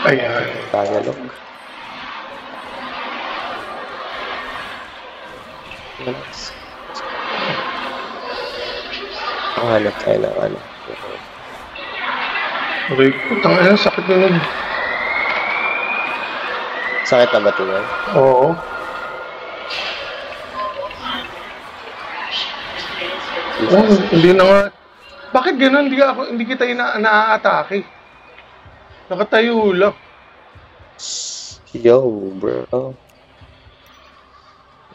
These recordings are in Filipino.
Ayan. Tagalog. Hanap tayo ng ano. Okay, putang ina, sakit na nun. Sakit na ba tingnan? Oo. Oh, hindi na nga. Bakit ganun? Hindi kita na-aatake. Nakatayo lang. Yo, bro.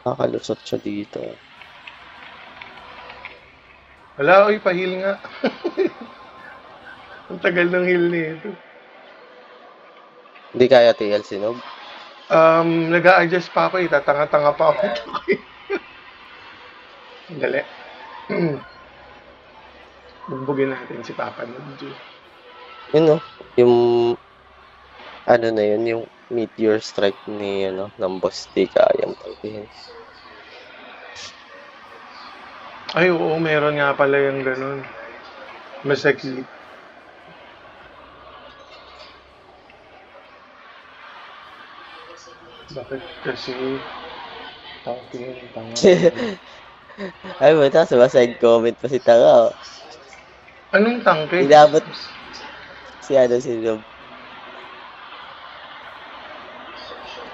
Nakalusot siya dito. Wala, oy, pahil nga. Ang tagal ng heal nito. Hindi kaya TL Sinog? Nag-a-adjust pa ako eh. Tatanga-tanga pa ako. Dali. Bugbugin natin si Papa Nodjo. Yun no, yung ano na yun, yung meteor strike ni ano, ng boss di kayang tangkihin. Ay, oo, meron nga pala yung ganun. Masakit. Bakit kasi tangkihin. Ay mo, tapos side comment pa si Tanga. Oh. Anong tangke? Inabot si ano, si Rob.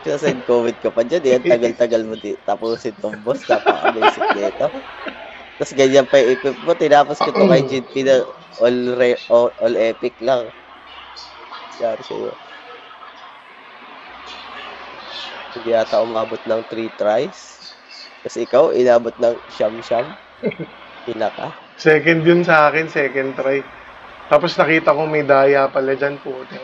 Sa side comment ka pa dyan, yan, tagal-tagal mo tapusin tong boss, napaka-basic nito. Tapos ganyan pa yung equip mo, tinapos ko to kay GP na all epic lang. Yari sa'yo. Hindi yata umabot ng 3 tries. Tapos ikaw, inabot ng siyam-siyam. Pinaka. Second yun sa akin, second try. Tapos nakita ko may daya pala dyan, puti.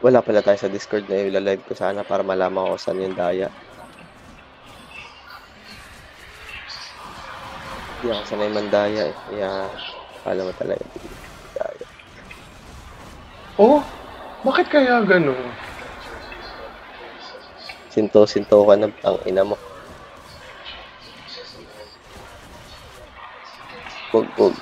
Wala pala tayo sa Discord na ilalive ko sana para malaman ko saan yung daya. Hindi ako sanay mandaya eh. Kaya, alam mo talaga daya. Oh, bakit kaya ganun? Sinto-sinto ka na ang ina mo. Bug.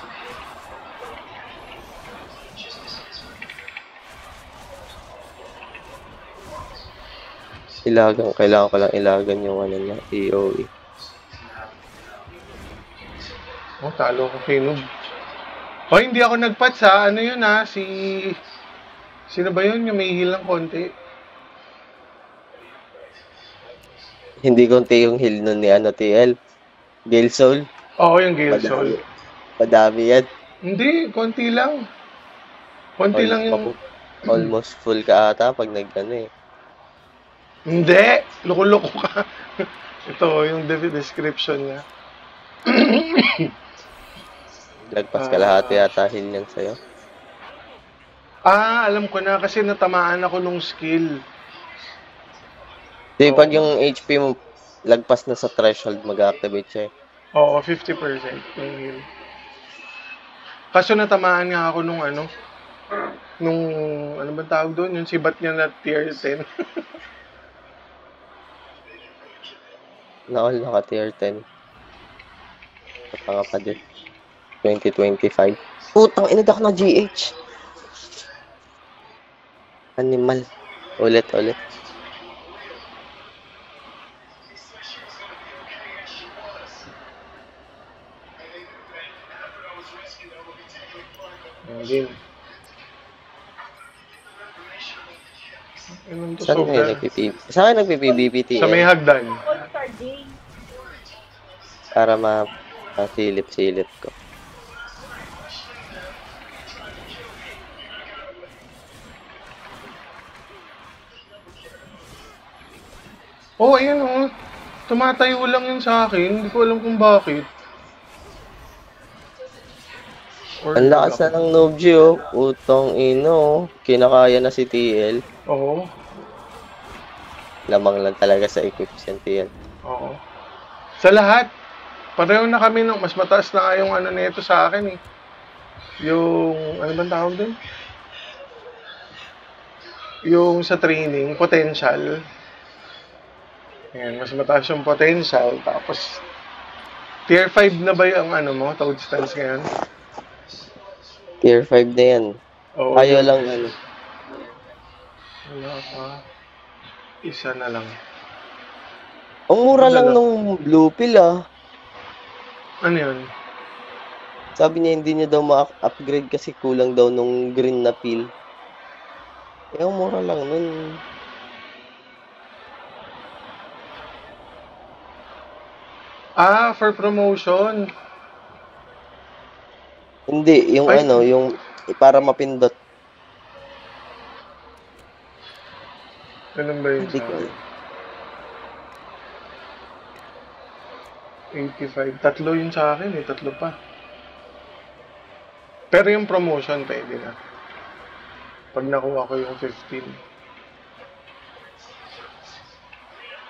Kailangan ko lang ilagan yung ano niya, EOE. Oh, talo ko kay Noob. Oh, hindi ako nagpatch ha. Ano yun ha? Sino ba yun? Yung may heal ng konti. Hindi konti yung heal nun ni ano, TL. Gale Soul. Oo, yung Gale Soul. Madami yan. Hindi, konti lang. Konti lang yung... Almost full ka ata pag nag-ano eh. Hindi! Loko-loko ka. Ito, yung description niya. Lagpas kalahati yata heal niyan sa'yo. Alam ko na kasi natamaan ako nung skill. Di, pag yung HP mo lagpas na sa threshold, mag-activate siya eh. Oo, 50% yung heal. Kaso natamaan nga ako nung ano ba tawag doon? Yung sibat niya na tier 10. Na-all naka tier 10. Patanga pa din. 2025. Putang ina ako na GH. Animal. Ulit. Hindi. Saan ngayon nagpipib? Saan nagpipibbt? Sa may hagdan. Para masilip-silip ko. Oh, ayan oh. Tumatayo lang yun sa akin. Hindi ko alam kung bakit. Ang lakas na ng Nobji oh. Utong ino. Kinakaya na si TL. Oo. Lamang lang talaga sa equips yan TL. Oo. Sa lahat. Pareho na kami ng mas mataas na nga yung ano nito sa akin eh. Yung, ano bang tawag doon? Yung sa training, potential. Ayan, mas mataas yung potential. Tapos, Tier 5 na ba yung ano mo, toad stance ngayon? Tier 5 na yan. Oo, Ayaw yun. lang ano. Wala pa. Isa na lang. Ang mura lang Dalawa. nung blue pill Ano yun? Sabi niya hindi niya daw ma-upgrade kasi kulang daw nung green na pill. Ang mura lang nun. For promotion. Hindi, yung Ay. yung para mapindot. Ganun ba yun Hindi sa ko. 85. Tatlo yun sa akin eh. Tatlo pa. Pero yung promotion, pwede na. Pag nakuha ko yung 15.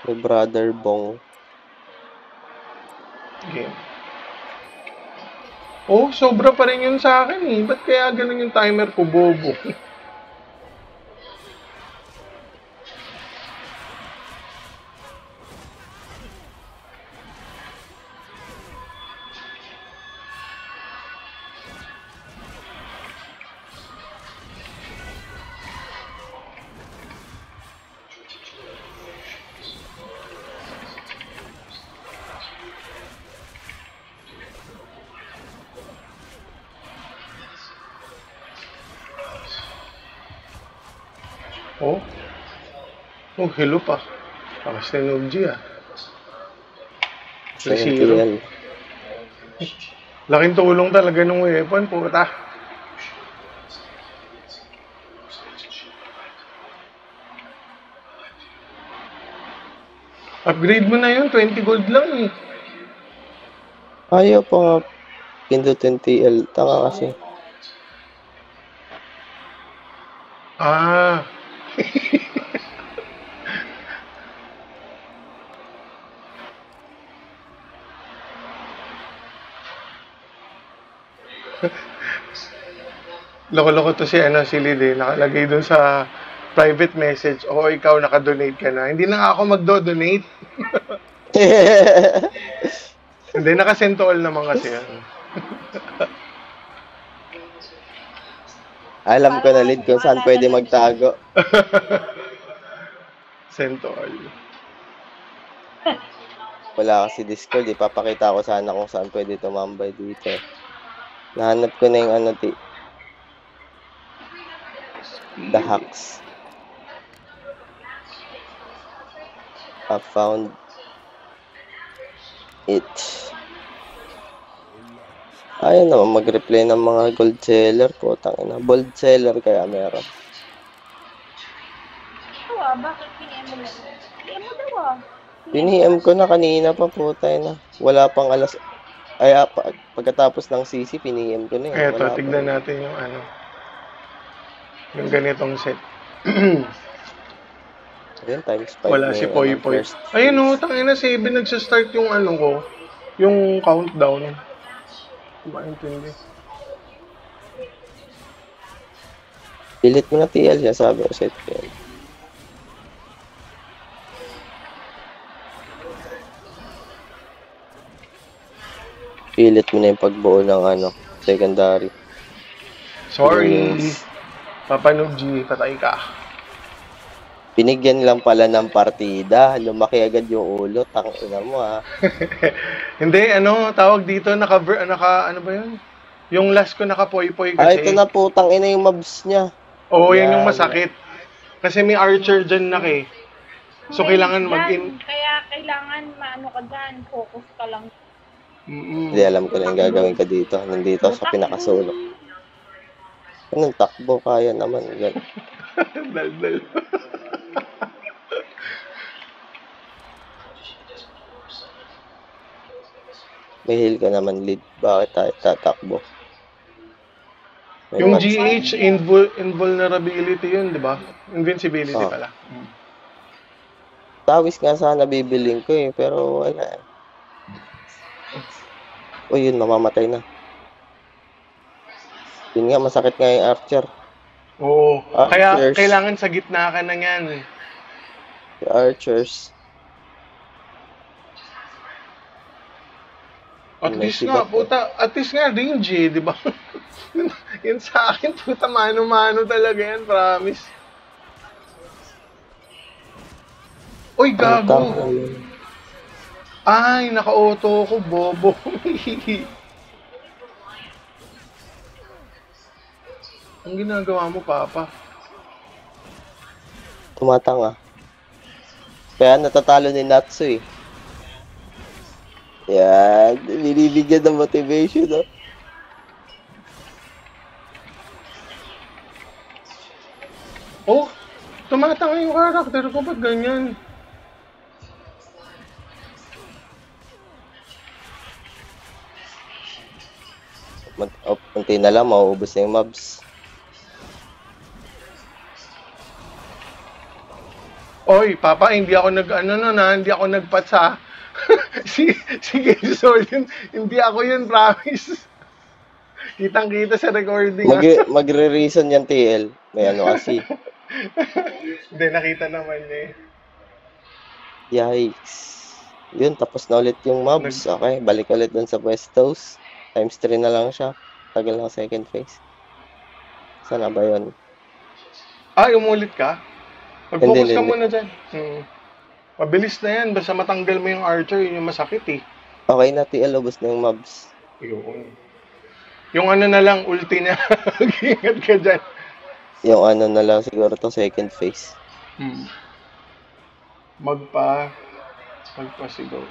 May brother Bong. Game. Oh, sobra pa rin yun sa akin eh. Ba't kaya ganun yung timer ko, bobo? Oh. Oh, hello pa. Pakas na ng G ah. 3-0. Laking tulong talaga ng weapon, puta. Upgrade mo na yun, 20 gold lang eh. Ayaw pa nga pindutin TL. Tanga kasi. Loko-loko to si Lid eh. Nakalagay dun sa private message, o ikaw nakadonate ka na. Hindi na nga ako magdo-donate. Hindi, nakasend to all naman kasi yan. Alam ko na Lid kung saan pwede magtago. Send to all. Wala kasi Discord. Ipapakita ko sana kung saan pwede tumambay dito. Nahanap ko na yung the hacks. I found it. Ayun naman, mag-replay ng mga gold seller po. Tangina. Bold seller kaya meron. Bakit piniem mo? Piniem mo daw Piniem ko na kanina pa po tayo na. Wala pang alas. Ay, pagkatapos ng CC, piniem ko na yun. Eto, tignan natin yung yung ganitong set. Ayun, times 5 wala si Poy Poy. Ayun o, tangina 7 nagsa-start yung ko. Yung countdown. Hindi maintindihan. Pilit mo na TL siya, sabi ko set yan. Pilit mo na yung pagbuo ng secondary. Sorry. Papa Noob G, patay ka. Binigyan lang pala ng partida. Lumaki agad yung ulo. Tangina mo Hindi, tawag dito, ano ba yun? Yung last ko naka-poy-poy kasi. Ito na po, tangina yung mobs niya. Oo, yan yung masakit. Kasi may archer dyan eh. So, kailangan mag-in. Kaya kailangan maano ka dyan, focus ka lang. Hindi alam ko na yung gagawin ka dito. Nandito sa pinakasulo. Anong takbo? Kaya naman. Dal-dal. May heal ka naman, Lid. Bakit tayo tatakbo? Yung GH, invulnerability yun, di ba? Invincibility pala. Tawis nga sana bibiling ko pero wala. Yun, mamamatay na. Yun nga, masakit nga yung archer. Oo. Kaya kailangan sa gitna ka na yan. The archers. At May least nga, sibat, puta, at least nga range eh, di ba? Yun sa akin, puta, mano-mano talaga yan, promise. Uy, Ang tang. gago! Ay, naka-auto ko, bobo. Ang ginagawa mo, Papa? Tumatanga. Kaya natatalo ni Natsu eh. Yan. Binibigyan ng motivation, no? Oh, tumatanga yung karakter ko, ba't ganyan? Unti na lang, mauubos na yung mobs. Oy, Papa, hindi ako hindi ako nagpatsa. Sige, sorry, hindi ako yun, promise. Kitang-kita sa recording. Magre-reason yan, TL. May ano kasi. Hindi, nakita naman eh. Yikes. Yun, tapos na ulit yung mobs. Okay, balik ulit dun sa pwestos. Times 3 na lang siya. Tagal ng second phase. Sana ba yun? Umulit ka? Mag-focus ka Hindi. muna dyan. Mabilis na yan. Basta matanggal mo yung archer, yun yung masakit eh. Okay na, TL. Ubus na yung mobs. Yun. Yung ano na lang, ulti na. Ingat ka dyan. Yung ano na lang siguro to second phase. Magpasigaw.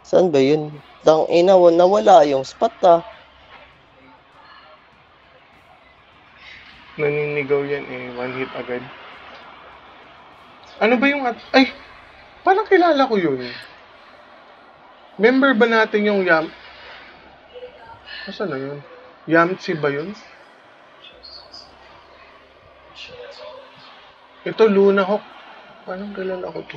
Saan ba yun? Tang-ina, nawala yung spot ah. Naninigaw yan eh. One hit agad. Ano ba yung... Ay! Parang kilala ko yun. Member ba natin yung Asa na yun? Yamtsi ba yun? Ito, Luna Hawk. Parang kilala ko to.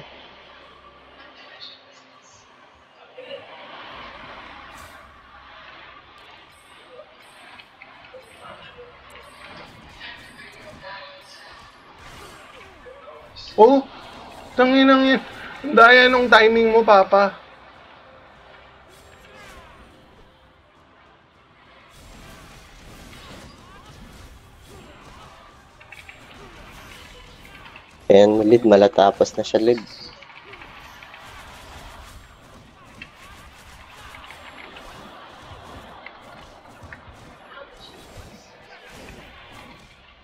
Oh! Tanginang yan. Daya nung timing mo, Papa. Ayan, lead. Malatapos na siya, lead.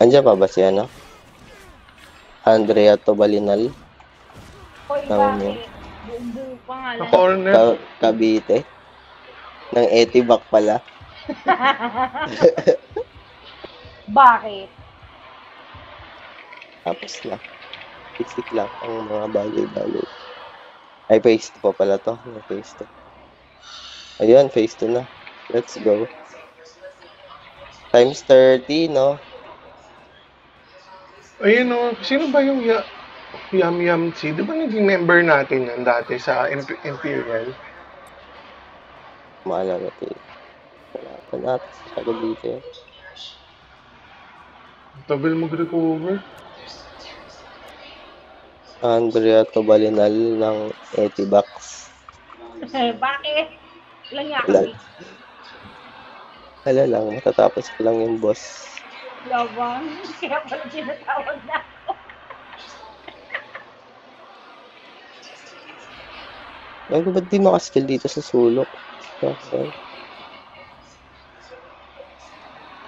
Andiyan pa ba si ano? Andrea Tobalinal? Hoy, Tawag niya. bakit? Buong-buo pa nga lang. Corner. Cavite? Ng Etibac pala. Bakit? Tapos na. Basic lang ang mga bagay-bagay. Ay, phase 2 pa pala to. Phase 2. Ayun, phase 2 na. Let's go. Times 30, no? Ayun o. Sino ba yung Yamtsi? Di ba naging member natin yan dati sa Imperial? Maalala natin. Wala pa natin sa Cavite. Tagal mag-recover. Andrea Tobalinal ng Etibac. Bakit? Ilang nga Wala. kami? Wala lang, matatapos ko lang yung boss. Labang. Kaya pala tinatawag na ako. Ay, ba't di makaskill dito sa sulok? Okay.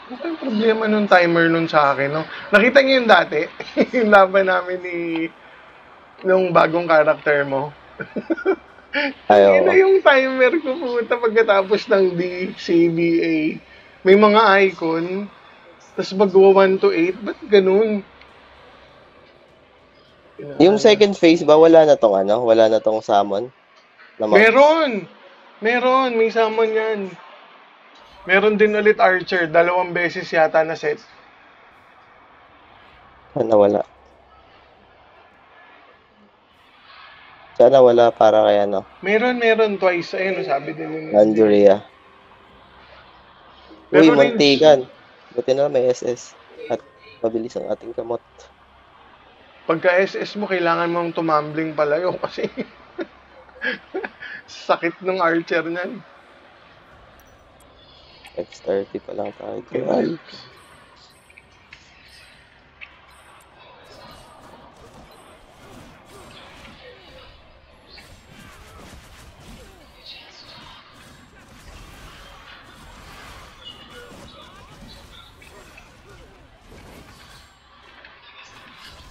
Ano yung problema nung timer nun sa akin, no? Nakita niyo yung dati? Yung laban namin nung bagong karakter mo. Ayaw. Ina yung timer ko, puta, pagkatapos ng DCBA. May mga icon. Tapos magwa 1 to 8. Ba't ganun? Yung second phase ba, wala na tong ano? Wala na tong summon? Na mobs? Meron. May summon yan. Meron din ulit Archer. 2 beses yata na set. Sana wala. Sana wala para kay ano? Meron twice. Ayun, sabi din nila. Andrea. Pero Uy, range. Montigan. Buti na may SS. At mabilis ang ating kamot. Pagka SS mo, kailangan mong tumambling palayo kasi Sakit nung archer niyan. X30 pa lang tayo. Ay,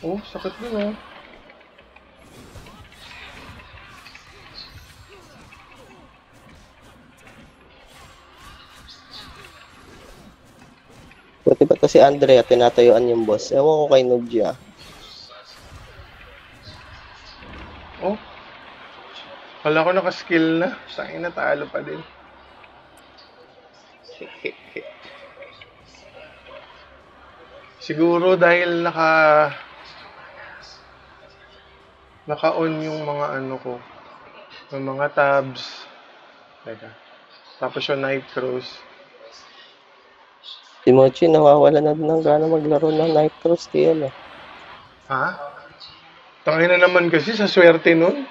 Oh, sakit nun oh. buti ba to si Andrea, tinatayuan yung boss. Ewan ko kay Nubia. Oh. Kala ko naka-skill na. Sa'kin natalo pa din. Siguro dahil naka-on yung mga ano ko. Yung mga tabs. Teka. Tapos yung night cross. Si Mochi nawawala na ng gana maglaro ng Nitro Steel. Ha? Tangina naman kasi sa swerte nun.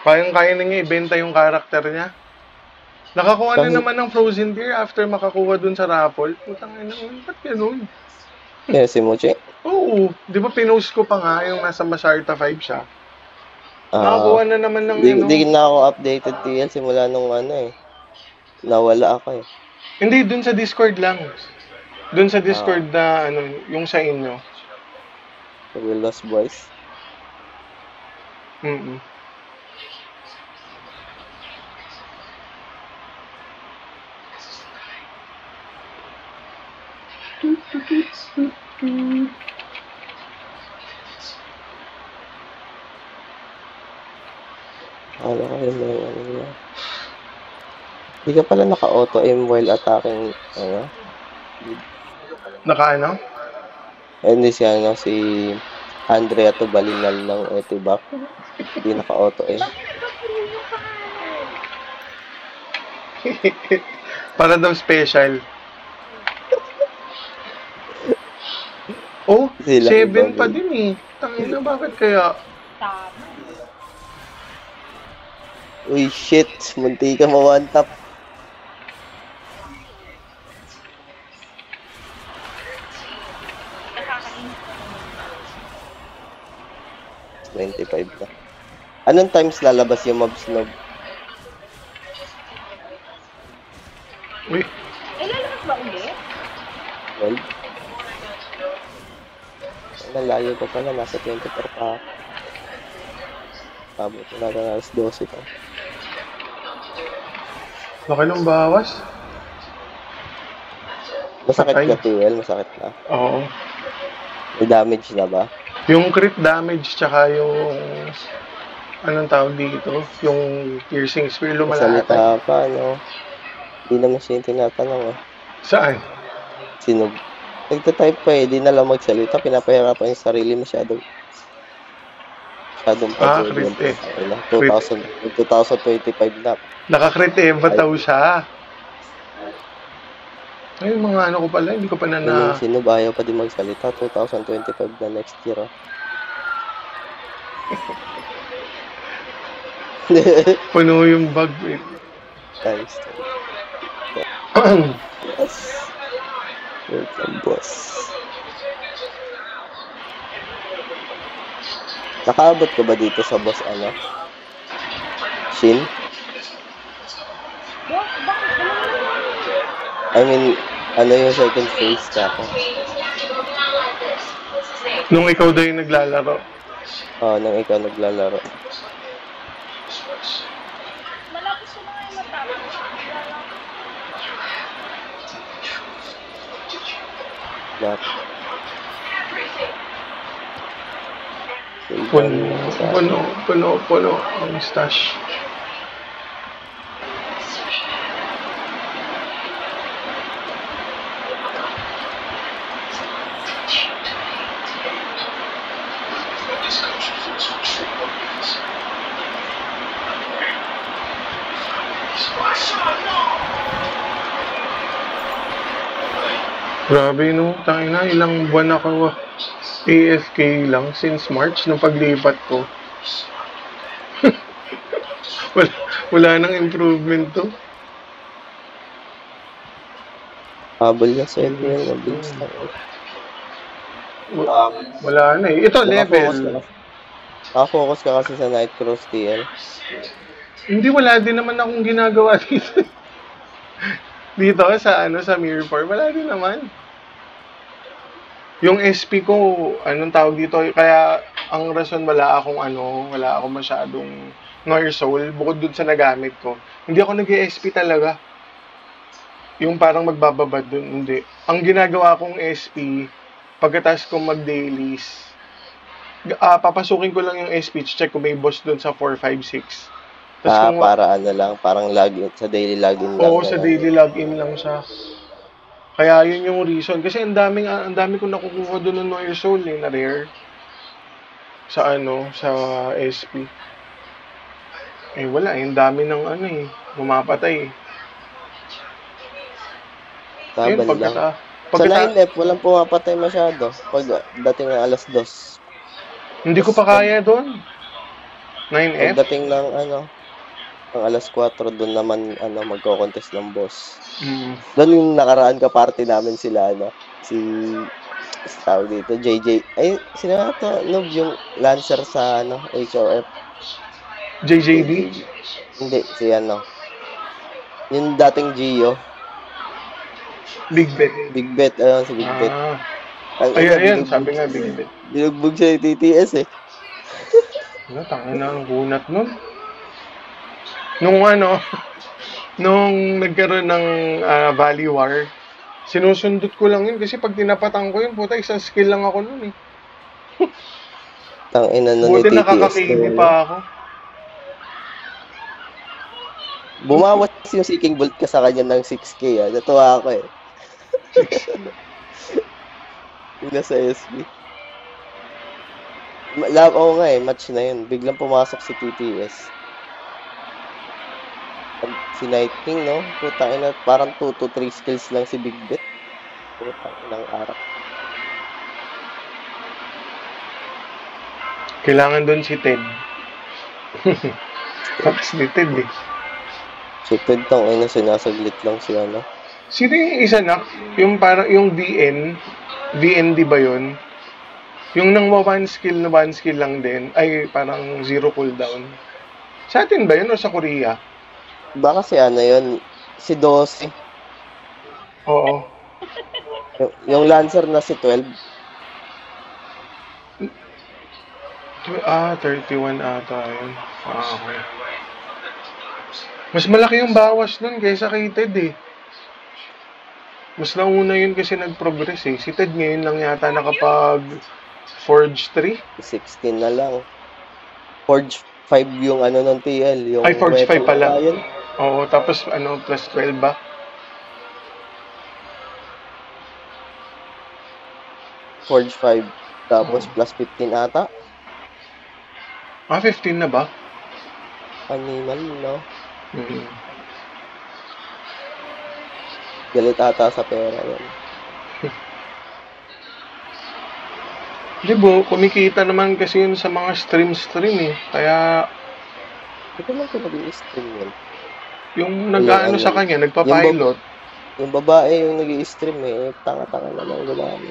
Kayang-kaya na niya ibenta yung karakter niya. Nakakuha na naman ng frozen beer after makakuha dun sa raffle. Putang ina naman, ba't ganun? Yeah, si Mochi. Oo, di ba pinost ko pa nga yung nasa Masarta 5 siya? Ah, Nakakuha na naman ng Di na ako updated TL simula nung ano eh. Nawala ako eh. Hindi, dun sa Discord lang. Dun sa Discord na ano, yung sa inyo. We Lost Boys. Mm. Ano kayo na yung ano niya. Hindi ka pala naka-auto-aim while attacking, ano? Naka ano? Hindi si ano, si Andrea Tubalinal ng Etibac. Hindi naka-auto-aim. Para daw special. Oh, Sila 7 pa iba, din eh. Tangina, bakit kaya? Tama. Uy, shit! Munti ka ma-one tap. Nakakainis. 25 na. Anong times lalabas yung mobs na? Uy, Lalabas ba ulit? 12? Nalayo pa pala, nasa 24 pa. Abot na natin alas 12 pa. laki ng bawas. Masakit Patay. ka, TL? Masakit na. Oo. May damage na ba? Yung crit damage tsaka yung anong tawag dito? Yung piercing spear lumalaki. Salita pa, ano? Hindi naman siya yung tinatanong eh. Saan? Sino? Nagtatype pa eh, di na lang magsalita. Pinapahirapan yung sarili masyadong pag crit eh. 2025 na. Naka-crit eh, bataw siya. Ay, mga ano ko pala, hindi ko pa Yung sino ba ayaw pa din magsalita? 2025 na next year. Puno yung bag. Nice. Yes. Welcome, boss. Nakaabot ka ba dito sa boss, ano? Shin? Bakit? I mean, ano yung second phase ka ako? Nung ikaw daw yung naglalaro. Nung ikaw naglalaro. Malapit ko na ngayon matapos. Puno ang stash. Grabe no, tangina, ilang buwan ako AFK lang since March nung paglipat ko. Wala, wala nang improvement to. Habol na sa LPL, mabilis lang. Wala na eh. Ito, Nakafocus ka level. kasi. Nakafocus ka kasi sa Nightcross TL. Hindi, wala din naman akong ginagawa dito. Dito sa sa Mirror 4, wala din naman. Yung SP ko, anong tawag dito, kaya ang rason wala akong masyadong Noir Soul bukod dun sa nagamit ko. Hindi ako nag-SP talaga. Yung parang magbababad dun, hindi. Ang ginagawa kong SP, pagkatapos kong mag-dailies, papasukin ko lang yung SP, check kung may boss dun sa 4, 5, 6. Para ano lang, parang login, sa daily login lang. Oo, sa daily login lang siya. Kaya yun yung reason. Kasi ang dami ko nakukuha doon ng Noir Soul na rare. Sa sa SP. Eh wala, yung dami ng pumapatay. Laban lang. Sa 9F, walang pumapatay masyado. Pag dating ng alas 2. Hindi ko pa kaya doon. 9F? Pag dating ng ang alas 4, doon naman magko-contest ng boss. Doon yung nakaraan ka party namin sila si tawag dito JJ. Ay, sino nga to? Noob yung Lancer sa HOF. JJB? Hindi, si yung dating Gio. Big Bet. Big Bet, si Big Bet. Ayan, sabi nga Big Bet. Binugbog siya yung TTS eh. Tangin na ang kunat nun. Nung nagkaroon ng Valley War, sinusundot ko lang yun kasi pag tinapatan ko yun, puta, isang skill lang ako nun eh. Tangina nun buti ni TTS. nakakakini pa ako. Bumawas yung Seeking Bolt ka sa kanya ng 6K Natuwa ako eh. Yung nasa SB. Oo nga match na yun. Biglang pumasok si TTS. Si Night King, no? Putang ina, parang 2 to 3 skills lang si Big Bet. Putang inang arak. Kailangan doon si Ted. Tapos ni Ted eh. Si Ted tong sinasaglit lang si Sino yung isa yung parang yung VN di ba yun? Yung nang one skill lang din, ay parang zero cooldown. Sa atin ba yun o sa Korea? Baka si yun, si 12. Oo. Yung Lancer na si 12. 31 ata yun. Okay. Mas malaki yung bawas nun kaysa kay Ted eh. Mas nauna yun kasi nag-progress eh. Si Ted ngayon lang yata nakapag Forge 3? 16 na lang. Forge 5 yung ng TL. Yung ay, Forge 5 pala. Yun. Oo, tapos plus 12 ba? Forge 5. Tapos plus 15 ata. 15 na ba? Animal, no? Galit ata sa pera yun. Di ba, kumikita naman kasi yun sa mga stream eh. Kaya... Ito lang ko nag-i-stream yun. Yung nag-ano sa kanya, nagpa-pilot. Yung babae yung nag-i-stream eh. Tanga-tanga naman gulami.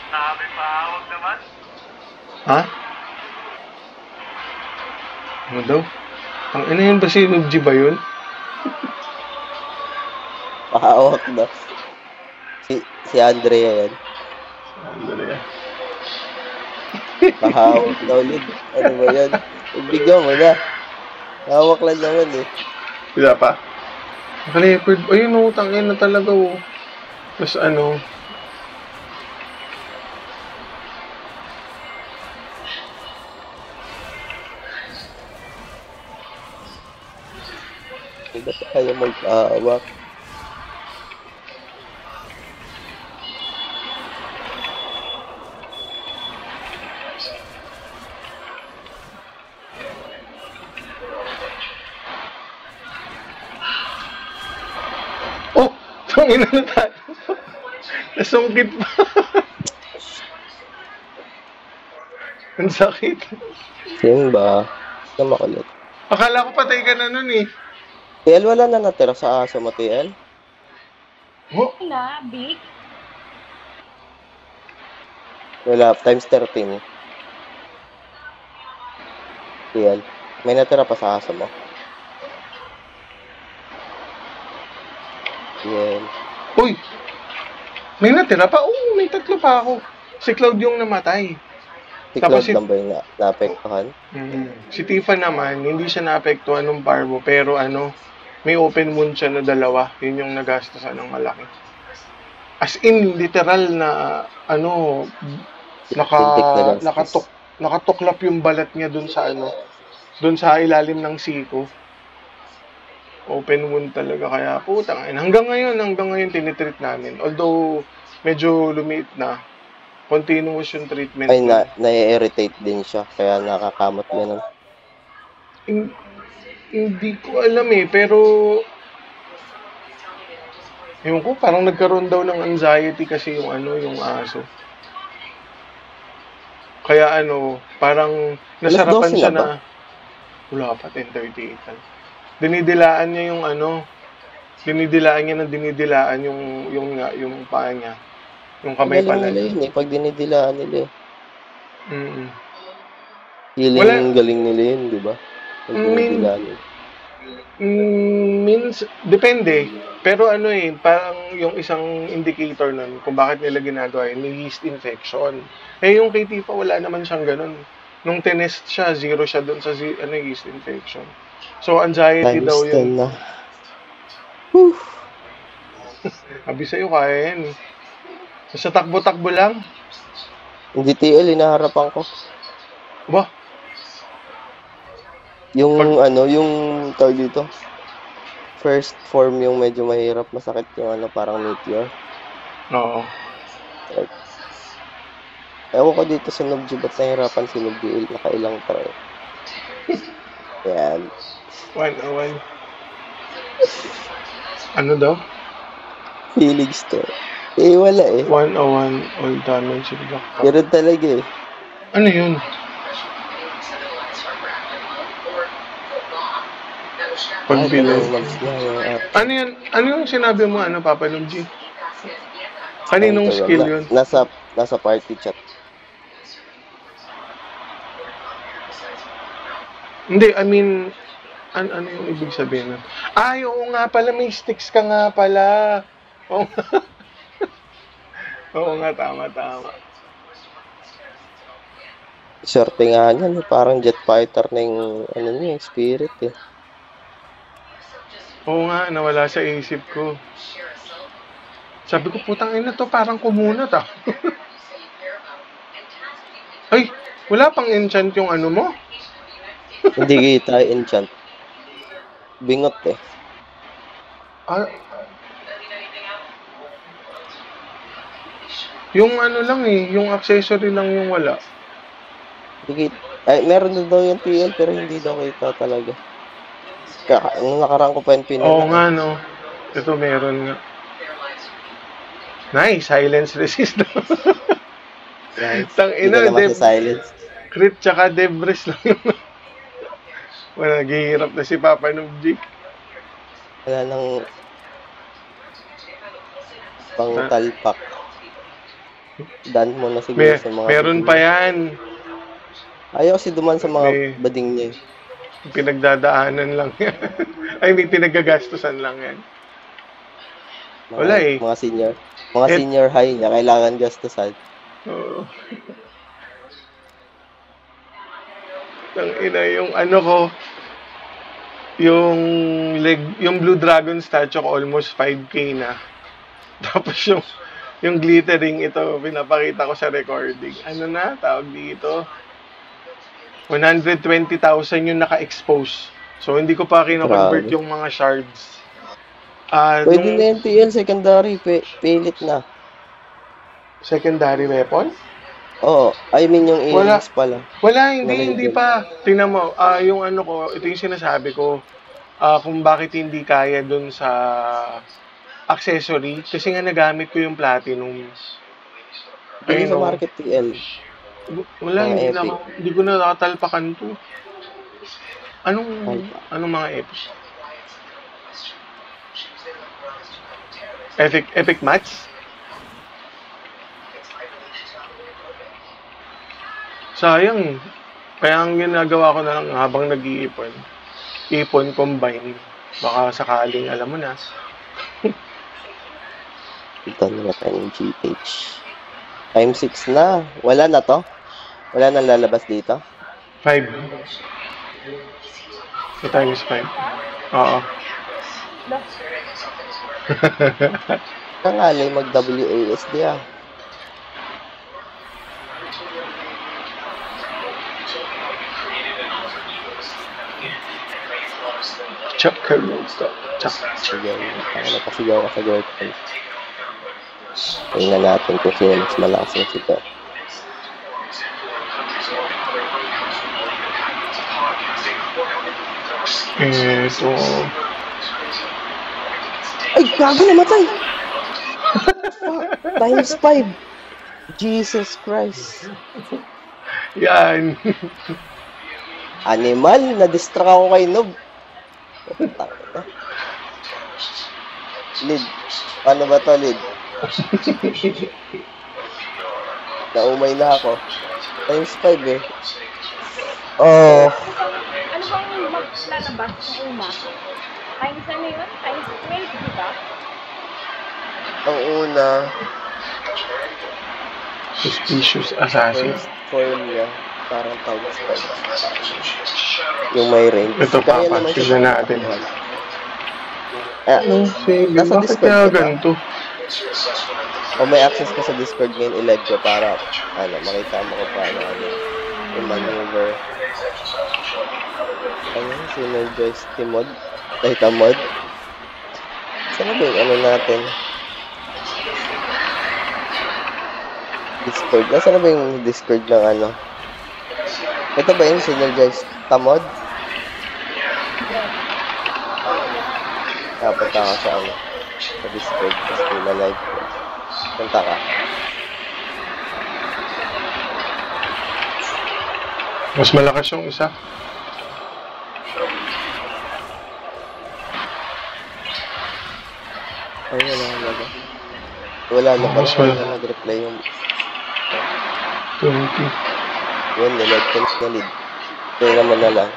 Sabi pa, huwag naman. Ha? Ano daw? Ang ina yun ba si Nubji ba yun? Pahawak daw. Si Andrea yan. Andrea. Pahawak daw ulit. Ano ba yan? Bigyan mo na. Hawak lang naman eh. Wala pa? Naka-leopard. Ayun tangin na talaga Tapos Ba't ayaw mag-ahawak? Tangina na tayo. Nasungkit pa. Ang sakit. Yung ba? Na makulit. Akala ko patay ka na nun eh. TL, wala na natira sa aso mo, TL? Oh, Na, big. Wala, times 13. TL, may natira pa sa aso mo. TL. uy! May natira pa? Oo, may 3 pa ako. Si Cloud yung namatay. Si Tapos Cloud lang ba yung naapektuhan? Si Tifa naman, hindi siya naapektuhan ng parvo, pero may open wound siya na 2. Yun yung nagastasan ng malaki. As in, literal na, Lintik na gastos. nakatuklap yung balat niya dun sa ilalim ng siko. Open wound talaga, kaya putang ina. Hanggang ngayon tinitreat namin. Although, medyo lumiit na. Continuous yung treatment. Ay, na-irritate din siya. Kaya nakakamot ganun. Hindi ko alam pero ewan ko, parang nagkaroon daw ng anxiety kasi yung aso. Kaya parang nasarapan siya na wala pa, 10:38 lang. Dinidilaan niya dinidilaan yung paa niya. Yung kamay pala. Galing nila yun pag dinidilaan nila Healing galing nila yun, di ba? Pag dinidilaan nila. Means, depende. Pero parang yung isang indicator nun kung bakit nila ginagawa yun, may yeast infection. Yung kay Tifa, wala naman siyang ganun. Nung tinest siya, 0 siya dun sa yeast infection. So, anxiety daw yun. Na. Sabi sa'yo, kaya yan. Sa takbo-takbo lang. Hindi TL, inaharapan ko. Ba? Yung yung tawag dito. First form yung medyo mahirap, masakit yung parang meteor. Oo. Ewan ko dito sa Nobji, ba't nahirapan si Nobji? Nakailang try. Yan. 101. Ano daw? Feelings to. Wala 101 all damage reduction. Pero talaga Ano yun? Ano yan? Ano yung sinabi mo, Papa Nubji? Kaninong skill yun? Nasa party chat. Hindi, I mean, ano yung ibig sabihin nun? Oo nga pala, may sticks ka nga pala. Oo nga, tama. Swerte nga niyan, parang jet fighter na yung, yung spirit Oo nga, nawala sa isip ko. Sabi ko, putang ina to, parang kumunat Ay, wala pang enchant yung mo? Hindi kita enchant. Bingot Yung lang yung accessory lang yung wala. Meron na daw yung TL pero hindi daw kita talaga. Nung nakaraan ko pa yung pinila. Oo nga, no. Ito meron nga. Nice, silence resist. Nice. Tang ina, silence. Crit tsaka debris lang yun. Wala, naghihirap na si Papa Nubji. Wala nang pang-talpak. Dan mo na siguro sa mga meron pa yan. Ayaw kasi duman sa mga bading niya. Pinagdadaanan lang yan. Ay, may pinagagastusan lang yan. Wala Mga senior. Senior high niya, kailangan gastusan. Oo. Tang ina, yung ko, yung Blue Dragon statue ko almost 5K na. Tapos yung glittering ito, pinapakita ko sa recording. Tawag dito? 120,000 yung naka-expose. So, hindi ko pa kina-convert yung mga shards. Pwede na NTL, secondary, pilit na. Secondary weapon? Oo, I mean yung earrings pala. Wala, hindi pa. Tingnan mo, yung ko, ito yung sinasabi ko, kung bakit hindi kaya dun sa accessory, kasi nga nagamit ko yung platinum. Ayun sa market TL. Wala, hindi ko na nakatalpakan to. Anong mga epic? Epic match? Sayang. Kaya ang ginagawa ko na lang habang nag-iipon, ipon combine. Baka sakaling, alam mo na. Ito na tayo ng GH. Time 6 na. Wala na to? Wala na lalabas dito? 5. So times 5. Oo. Nangalay mag-WASD ah. Chuck Carroll stop. Chuck. Sige, napasigaw ka sa girlfriend. Tingnan natin kung sino mas malakas yung sigaw. Ito. Ay, gago namatay! Times 5. Jesus Christ. Yan. Animal, na-distract ako kay Noob. Lid. Paano ba to, Lid? Naumay na ako. Times 5 eh. Oh. Ano bang maglalabas ng uma? Times ano yun? Times 12, di ba? Ang una, Suspicious assassin. first form niya, parang times 5. Yung may range. Ito pa, Kaya naman tignan natin. Sige, nasa bakit Discord kaya ka ba? ganito? O may access ka sa Discord ngayon, i-live ko para makita mo ko paano yung maneuver. Synergize Timod? Tamod? Saan ba yung natin? Discord. Nasaan na ba yung Discord ng Ito ba yung Synergize Tamod? Punta ka sa sa Discord. Tapos nila-live ko. Punta ka. Mas malakas yung isa. Ay, wala na ba? Wala na ba? Mas wala. Wala nag-reply yung 20. yun, nilad ko na lead. Kaya naman na lang.